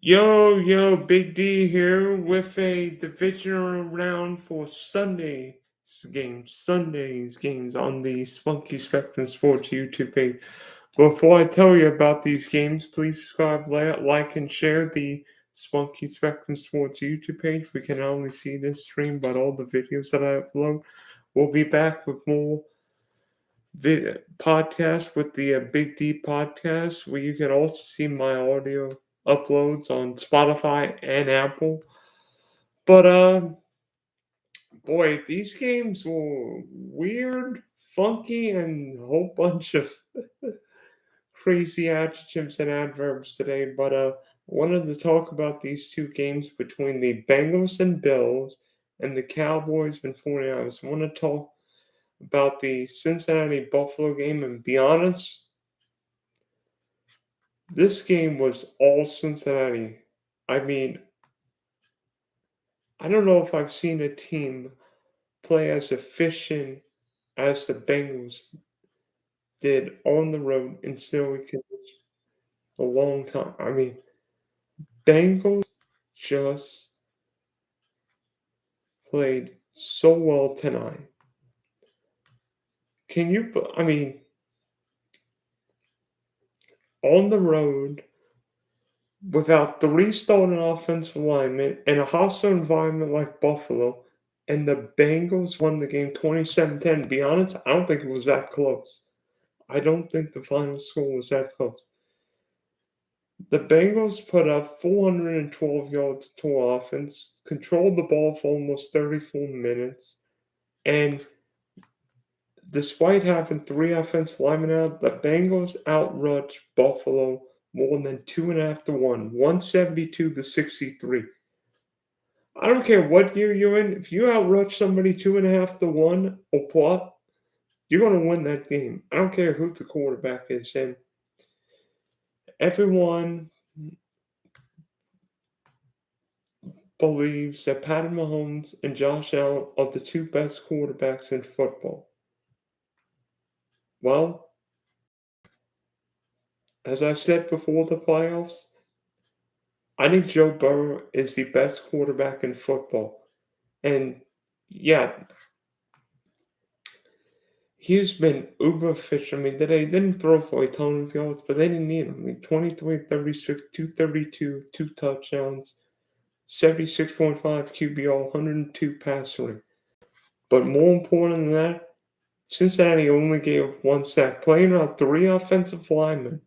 Yo, Big D here with a divisional round for Sunday's games on the Spunky Spectrum Sports YouTube page. Before I tell you about these games, please subscribe, like, and share the Spunky Spectrum Sports YouTube page. We can not only see this stream, but all the videos that I upload. We'll be back with more podcast with the Big D podcast, where you can also see my audio uploads on Spotify and Apple. But boy, these games were weird, funky, and a whole bunch of crazy adjectives and adverbs today. But I wanted to talk about these two games between the Bengals and Bills and the Cowboys and 49ers. I want to talk about the Cincinnati Buffalo game and be honest. This game was all Cincinnati. I mean, I don't know if I've seen a team play as efficient as the Bengals did on the road in snowy conditions a long time. I mean, Bengals just played so well tonight. I mean, on the road, without three starting offensive linemen in a hostile environment like Buffalo, and the Bengals won the game 27-10. To be honest, I don't think it was that close. I don't think the final score was that close. The Bengals put up 412 yards to offense, controlled the ball for almost 34 minutes, and despite having three offensive linemen out, the Bengals outrushed Buffalo more than 2.5 to 1, 172-63. I don't care what year you're in. If you outrush somebody 2.5 to 1 or plot, you're going to win that game. I don't care who the quarterback is. And everyone believes that Patrick Mahomes and Josh Allen are the two best quarterbacks in football. Well, as I said before the playoffs, I think Joe Burrow is the best quarterback in football. And yeah, he's been uber efficient. I mean, they didn't throw for a ton of yards, but they didn't need him. I mean, 23, 36, 232, two touchdowns, 76.5 QBR, 102 passer rate. But more important than that, Cincinnati only gave one sack. Playing out three offensive linemen.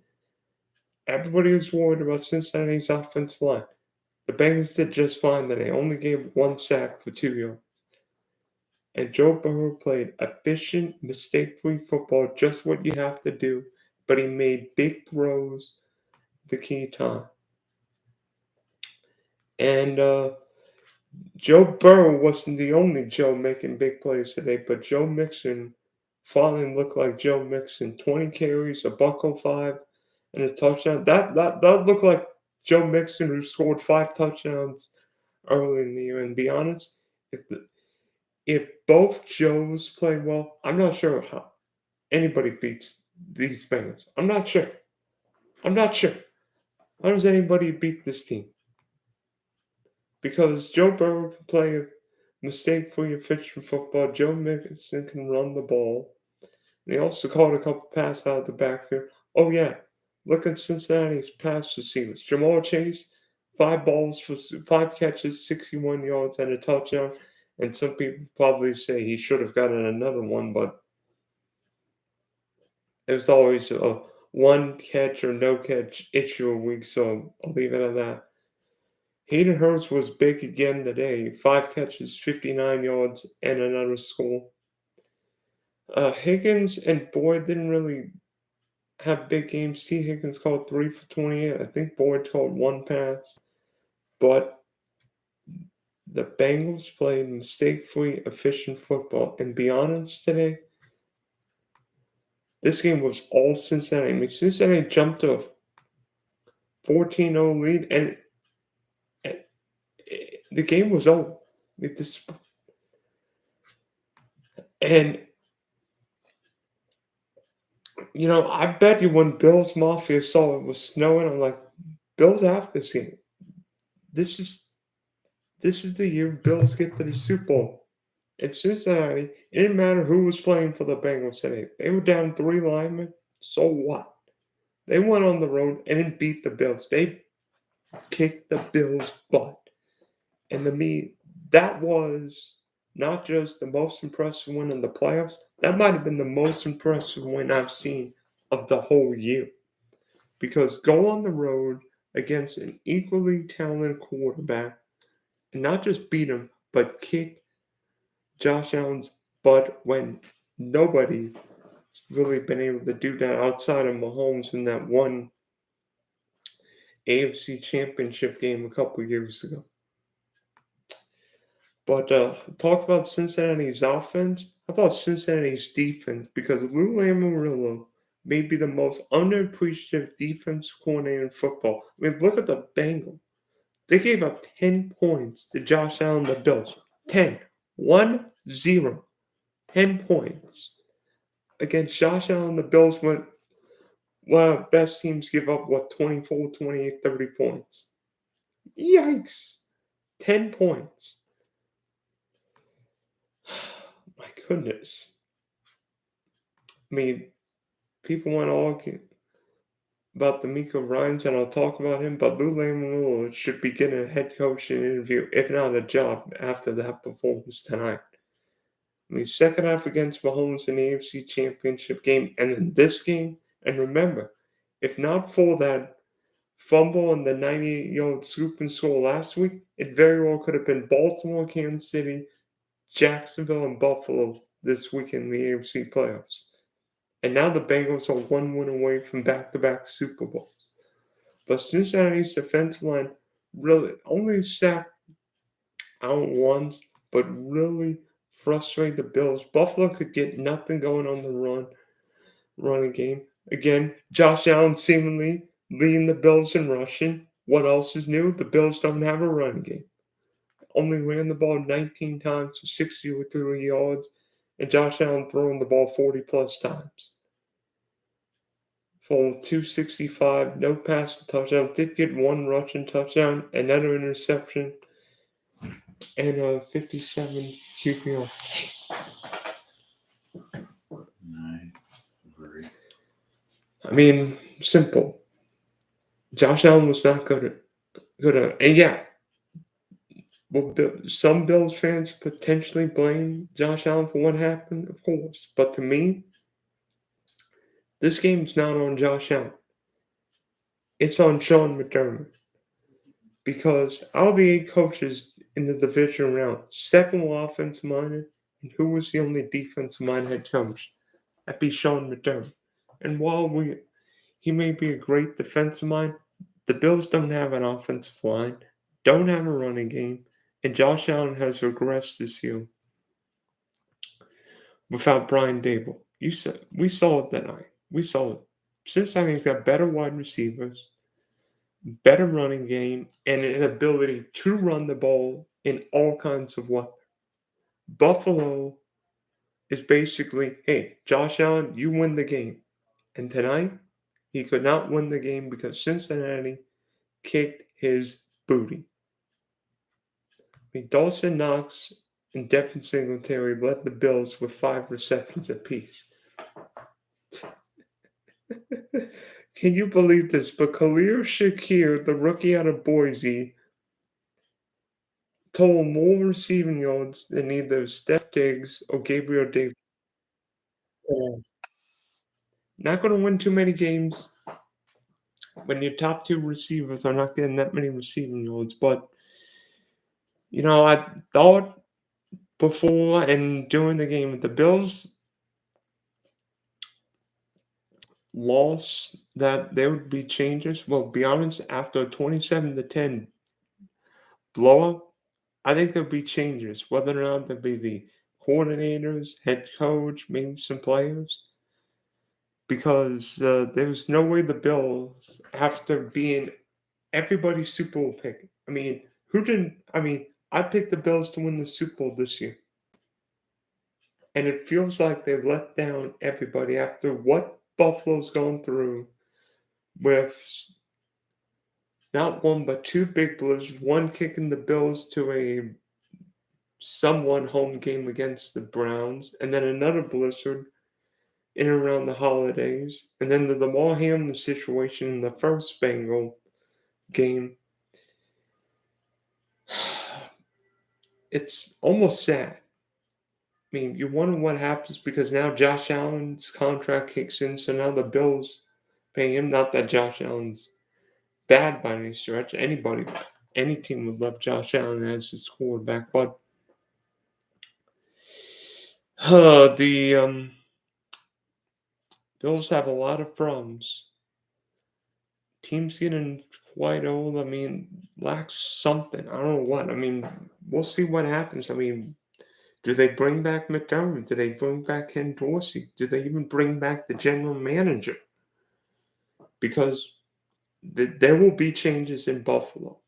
Everybody was worried about Cincinnati's offensive line. The Bengals did just fine that they only gave one sack for 2 yards. And Joe Burrow played efficient, mistake-free football, just what you have to do, but he made big throws the key time. And Joe Burrow wasn't the only Joe making big plays today, but Joe Mixon finally looked like Joe Mixon. 20 carries, a buck 05, and a touchdown. That looked like Joe Mixon, who scored 5 touchdowns early in the year. And be honest, if both Joes play well, I'm not sure how anybody beats these Bengals. I'm not sure. I'm not sure. How does anybody beat this team? Because Joe Burrow can play a mistake-free, efficient football. Joe Mixon can run the ball. And he also caught a couple passes out of the backfield. Oh, yeah. Look at Cincinnati's pass receivers. Jamar Chase, 5 catches, 61 yards, and a touchdown. And some people probably say he should have gotten another one, but it was always a one catch or no catch issue a week, so I'll leave it at that. Hayden Hurst was big again today. 5 catches, 59 yards, and another score. Higgins and Boyd didn't really have big games. T. Higgins caught 3 for 28. I think Boyd caught one pass. But the Bengals played mistake-free, efficient football. And be honest today, this game was all Cincinnati. I mean, Cincinnati jumped to a 14-0 lead, and the game was over. And, I bet you when Bills Mafia saw it was snowing, I'm like, Bills have this game. This is the year Bills get to the Super Bowl. In Cincinnati, it didn't matter who was playing for the Bengals today. They were down 3 linemen. So what? They went on the road and then beat the Bills. They kicked the Bills' butt. And to me, that was not just the most impressive win in the playoffs, that might have been the most impressive win I've seen of the whole year. Because go on the road against an equally talented quarterback and not just beat him, but kick Josh Allen's butt when nobody's really been able to do that outside of Mahomes in that one AFC Championship game a couple years ago. But talk about Cincinnati's offense. How about Cincinnati's defense? Because Lou Lamoriello may be the most underappreciated defense coordinator in football. I mean, look at the Bengals. They gave up 10 points to Josh Allen, the Bills. 10. 1 0. 10 points. Against Josh Allen, the Bills went, well, best teams give up, 24, 28, 30 points. Yikes. 10 points. My goodness. I mean, people want to argue about D'Amico Ryans, and I'll talk about him, but Lou Lamoriello should be getting a head coaching interview, if not a job, after that performance tonight. I mean, second half against Mahomes in the AFC Championship game, and in this game, and remember, if not for that fumble and the 98-yard scoop and score last week, it very well could have been Baltimore, Kansas City, Jacksonville, and Buffalo this week in the AFC playoffs. And now the Bengals are one win away from back-to-back Super Bowls. But Cincinnati's defensive line really only sacked out once, but really frustrated the Bills. Buffalo could get nothing going on the running game. Again, Josh Allen seemingly leading the Bills in rushing. What else is new? The Bills don't have a running game. Only ran the ball 19 times for 63 yards, and Josh Allen throwing the ball 40-plus times. For 265, no passing touchdown. Did get one rushing touchdown, another interception, and a 57 QPR. I agree. I mean, simple. Josh Allen was not good at, and yeah, well, some Bills fans potentially blame Josh Allen for what happened, of course. But to me, this game's not on Josh Allen. It's on Sean McDermott. Because out of the 8 coaches in the division round, 7 were offensive minded, and who was the only defensive minded head coach? That'd be Sean McDermott. And while he may be a great defensive mind, the Bills don't have an offensive line, don't have a running game, and Josh Allen has regressed this year without Brian Dable. We saw it that night. We saw it. Cincinnati's got better wide receivers, better running game, and an ability to run the ball in all kinds of weapons. Buffalo is basically, hey, Josh Allen, you win the game. And tonight, he could not win the game because Cincinnati kicked his booty. I mean, Dawson Knox and Devin Singletary led the Bills with 5 receptions apiece. Can you believe this? But Khalil Shakir, the rookie out of Boise, totaled more receiving yards than either Steph Diggs or Gabriel Davis. Not going to win too many games when your top 2 receivers are not getting that many receiving yards. But, I thought before and during the game, the Bills lost that there would be changes. Well, be honest, after a 27-10 blowout, I think there'll be changes. Whether or not there'll be the coordinators, head coach, maybe some players. Because there's no way the Bills, after being everybody's Super Bowl pick. I mean, who didn't? I mean, I picked the Bills to win the Super Bowl this year. And it feels like they let down everybody after what Buffalo's gone through with not one but two big blizzards, one kicking the Bills to a somewhat home game against the Browns, and then another blizzard in and around the holidays, and then the Lamar Hamlin situation in the first Bengal game. It's almost sad. I mean, you wonder what happens because now Josh Allen's contract kicks in, so now the Bills pay him. Not that Josh Allen's bad by any stretch. Any team would love Josh Allen as his quarterback, but the Bills have a lot of problems. Team's getting quite old. I mean, lacks something. I don't know what. I mean, we'll see what happens. I mean, do they bring back McDermott? Do they bring back Ken Dorsey? Do they even bring back the general manager? Because there will be changes in Buffalo.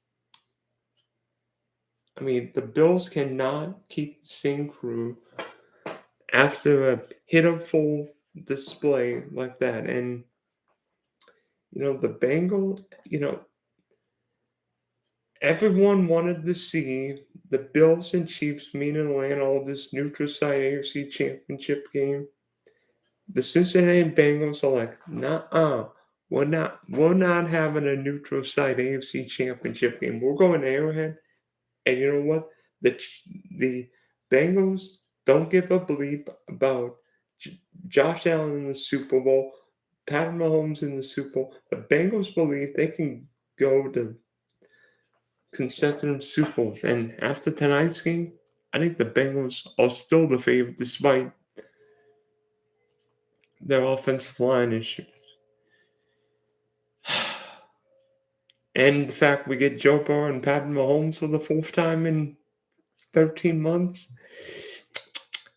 I mean, the Bills cannot keep the same crew after a hittable display like that. And, the Bengals, everyone wanted to see the Bills and Chiefs meet in Atlanta, this neutral site AFC championship game. The Cincinnati Bengals are like, nah, we're not having a neutral site AFC championship game. We're going to Arrowhead. And you know what? The Bengals don't give a bleep about Josh Allen in the Super Bowl, Patrick Mahomes in the Super Bowl. The Bengals believe they can go to consecutive Super Bowls. And after tonight's game, I think the Bengals are still the favorite despite their offensive line issues. And the fact we get Joe Burrow and Patrick Mahomes for the fourth time in 13 months.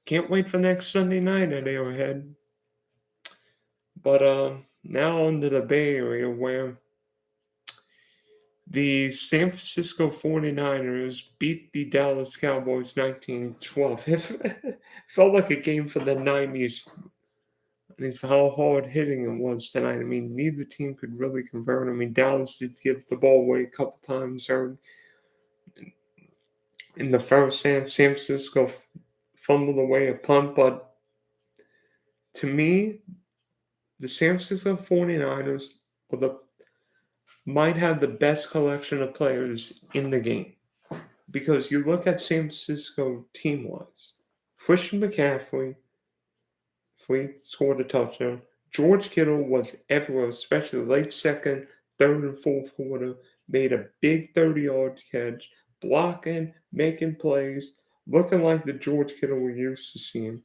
Can't wait for next Sunday night at Arrowhead. But now on to the Bay Area where the San Francisco 49ers beat the Dallas Cowboys 19-12. It felt like a game for the 90s. I mean, for how hard hitting it was tonight. I mean, neither team could really convert. I mean, Dallas did give the ball away a couple times in the first. San Francisco fumbled away a punt, but to me, the San Francisco 49ers might have the best collection of players in the game. Because you look at San Francisco team-wise, Christian McCaffrey scored a touchdown. George Kittle was everywhere, especially late second, third, and fourth quarter. Made a big 30-yard catch, blocking, making plays, looking like the George Kittle we used to seeing.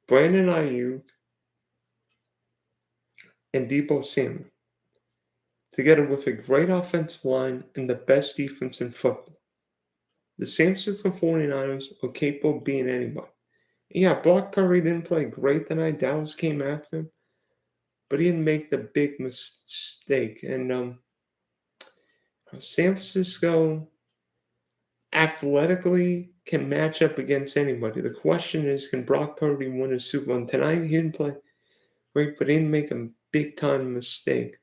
Brandon Ayuk and Deebo Samuel, together with a great offensive line and the best defense in football. The San Francisco 49ers are capable of beating anybody. Yeah, Brock Purdy didn't play great tonight. Dallas came after him, but he didn't make the big mistake. And San Francisco athletically can match up against anybody. The question is, can Brock Purdy win a Super Bowl? And tonight he didn't play great, but he didn't make a big-time mistake.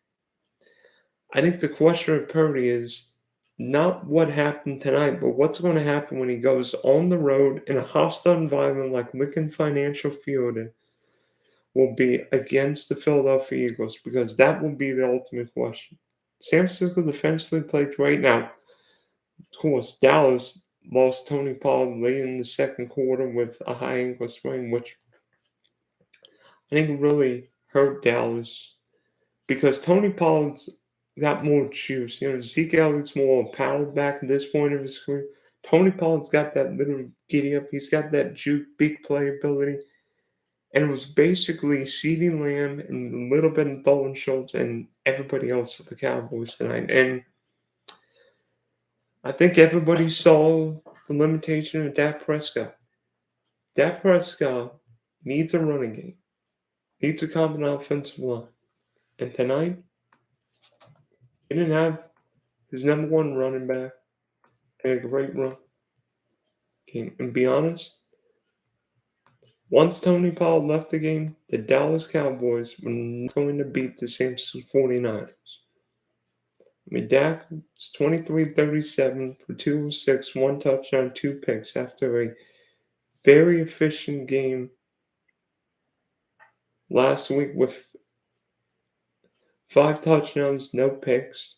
I think the question with Purdy is not what happened tonight, but what's going to happen when he goes on the road in a hostile environment like Lincoln Financial Field will be against the Philadelphia Eagles, because that will be the ultimate question. San Francisco defensively played great. Now, of course, Dallas lost Tony Pollard late in the second quarter with a high ankle sprain, which I think really hurt Dallas because Tony Pollard's got more juice. Zeke Elliott's more powered back at this point of his career. Tony Pollard's got that little giddy up. He's got that juke, big playability. And it was basically CeeDee Lamb and a little bit of Dalton Schultz and everybody else for the Cowboys tonight. And I think everybody saw the limitation of Dak Prescott. Dak Prescott needs a running game, needs a competent offensive line. And tonight, he didn't have his number one running back and a great run game. And be honest, once Tony Pollard left the game, the Dallas Cowboys were not going to beat the San Francisco 49ers. I mean, Dak was 23-37 for 206, one touchdown, two picks after a very efficient game last week with 5 touchdowns, no picks.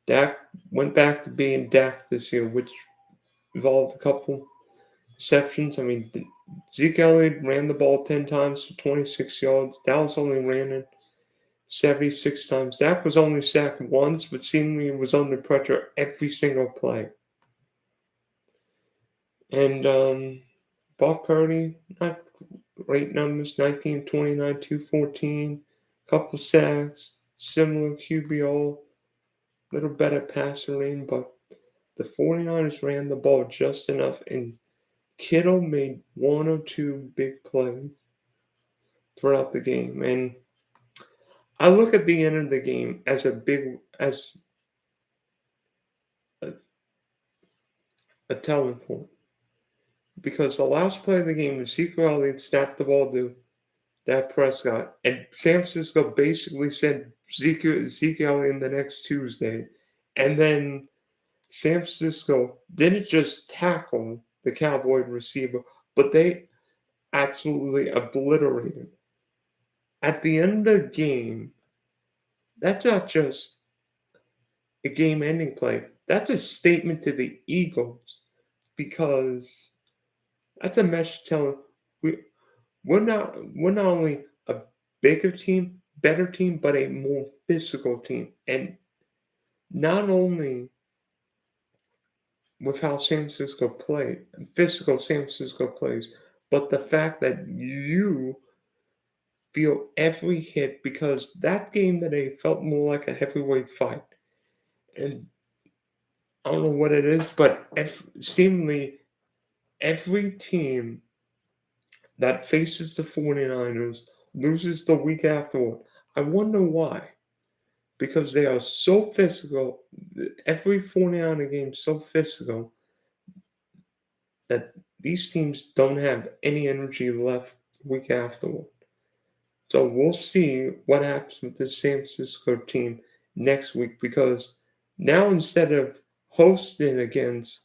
Dak went back to being Dak this year, which involved a couple receptions. I mean, Zeke Elliott ran the ball 10 times for 26 yards. Dallas only ran it 76 times. Dak was only sacked once, but seemingly was under pressure every single play. And Brock Purdy, not great numbers, 19, 29, 214, couple sacks, similar QBO, little better passer lane, but the 49ers ran the ball just enough, and Kittle made one or two big plays throughout the game. And I look at the end of the game as a, a telling point. Because the last play of the game, Ezekiel Elliott snapped the ball to Dak Prescott, and San Francisco basically said Zeke Elliott the next Tuesday. And then San Francisco didn't just tackle the Cowboy receiver, but they absolutely obliterated. At the end of the game, that's not just a game-ending play. That's a statement to the Eagles because that's a message telling we're not only a bigger team, better team, but a more physical team. And not only with how San Francisco played, physical San Francisco plays, but the fact that you feel every hit because that game today felt more like a heavyweight fight. And I don't know what it is, but seemingly every team that faces the 49ers loses the week afterward. I wonder why. Because they are so physical. Every 49er game is so physical that these teams don't have any energy left week afterward. So we'll see what happens with the San Francisco team next week because now instead of hosting against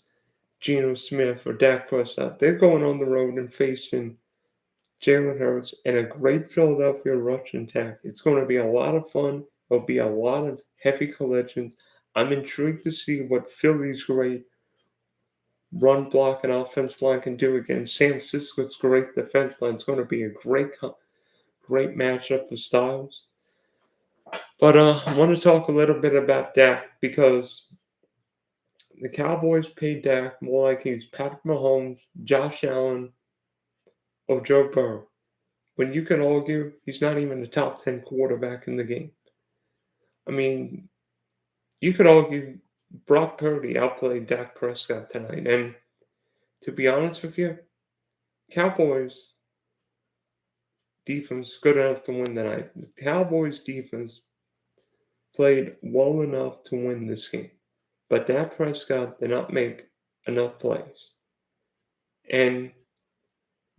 Geno Smith or Dak Prescott, they're going on the road and facing Jalen Hurts and a great Philadelphia rushing attack. It's going to be a lot of fun. There'll be a lot of heavy collisions. I'm intrigued to see what Philly's great run block and offense line can do against San Francisco's great defense line. It's going to be a great matchup of styles. But I want to talk a little bit about Dak because the Cowboys paid Dak more like he's Patrick Mahomes, Josh Allen, or Joe Burrow. When you can argue he's not even a top 10 quarterback in the game. I mean, you could argue Brock Purdy outplayed Dak Prescott tonight. And to be honest with you, Cowboys defense good enough to win tonight. The Cowboys defense played well enough to win this game. But Dak Prescott did not make enough plays. And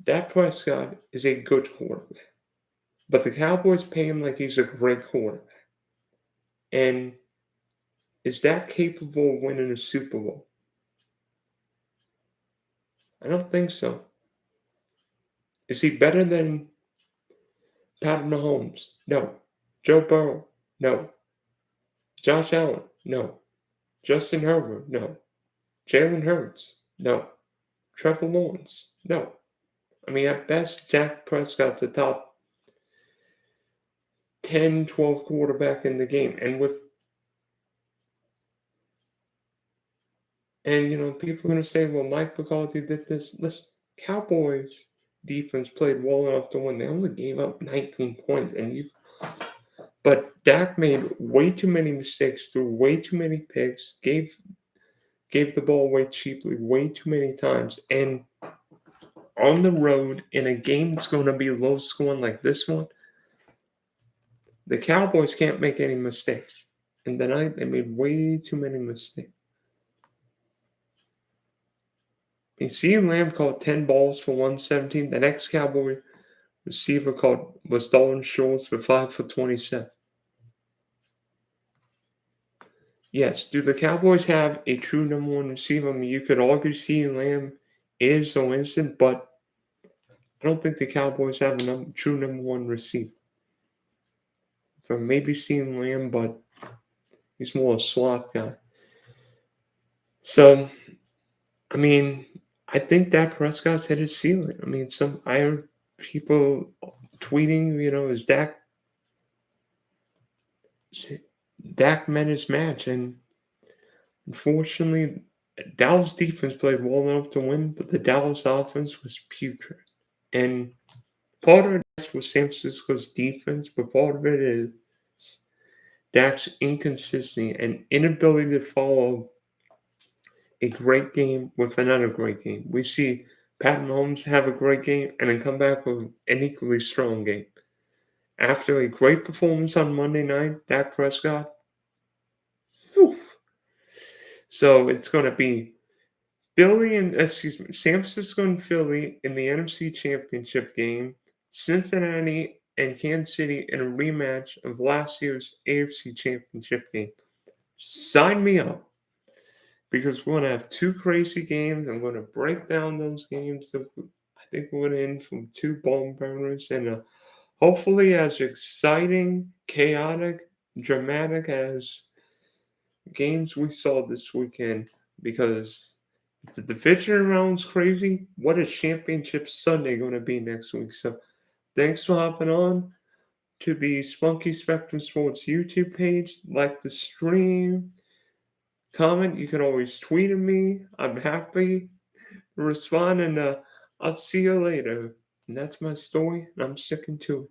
Dak Prescott is a good quarterback. But the Cowboys pay him like he's a great quarterback. And is Dak capable of winning a Super Bowl? I don't think so. Is he better than Pat Mahomes? No. Joe Burrow? No. Josh Allen? No. Justin Herbert? No. Jalen Hurts? No. Trevor Lawrence? No. I mean, at best, Dak Prescott's the top 10, 12 quarterback in the game. And people are going to say, well, Mike McCarthy did this. Listen, Cowboys defense played well enough to win. They only gave up 19 points. But Dak made way too many mistakes, threw way too many picks, gave the ball away cheaply way too many times. And on the road in a game that's going to be low scoring like this one, the Cowboys can't make any mistakes. And tonight they made way too many mistakes. I mean, CeeDee Lamb caught 10 balls for 117. The next Cowboy receiver was Dalton Schultz for 5 for 27. Yes. Do the Cowboys have a true number one receiver? I mean, you could argue CeeDee Lamb is or isn't, but I don't think the Cowboys have a true number one receiver. For maybe CeeDee Lamb, but he's more a slot guy. So, I mean, I think Dak Prescott's hit his ceiling. I mean, I heard people tweeting, is Dak met his match, and unfortunately, Dallas defense played well enough to win, but the Dallas offense was putrid. And part of it was San Francisco's defense, but part of it is Dak's inconsistency and inability to follow a great game with another great game. We see Pat Mahomes have a great game and then come back with an equally strong game. After a great performance on Monday night, Dak Prescott, oof. So it's going to be San Francisco and Philly in the NFC Championship game, Cincinnati and Kansas City in a rematch of last year's AFC Championship game. Sign me up because we're going to have two crazy games. I'm going to break down those games. I think we're going to end from two bone burners and hopefully as exciting, chaotic, dramatic as games we saw this weekend because if the division round's crazy, what is Championship Sunday going to be next week? So thanks for hopping on to the Spunky Spectrum Sports YouTube page. Like the stream, comment. You can always tweet at me. I'm happy to respond, and I'll see you later. And that's my story, and I'm sticking to it.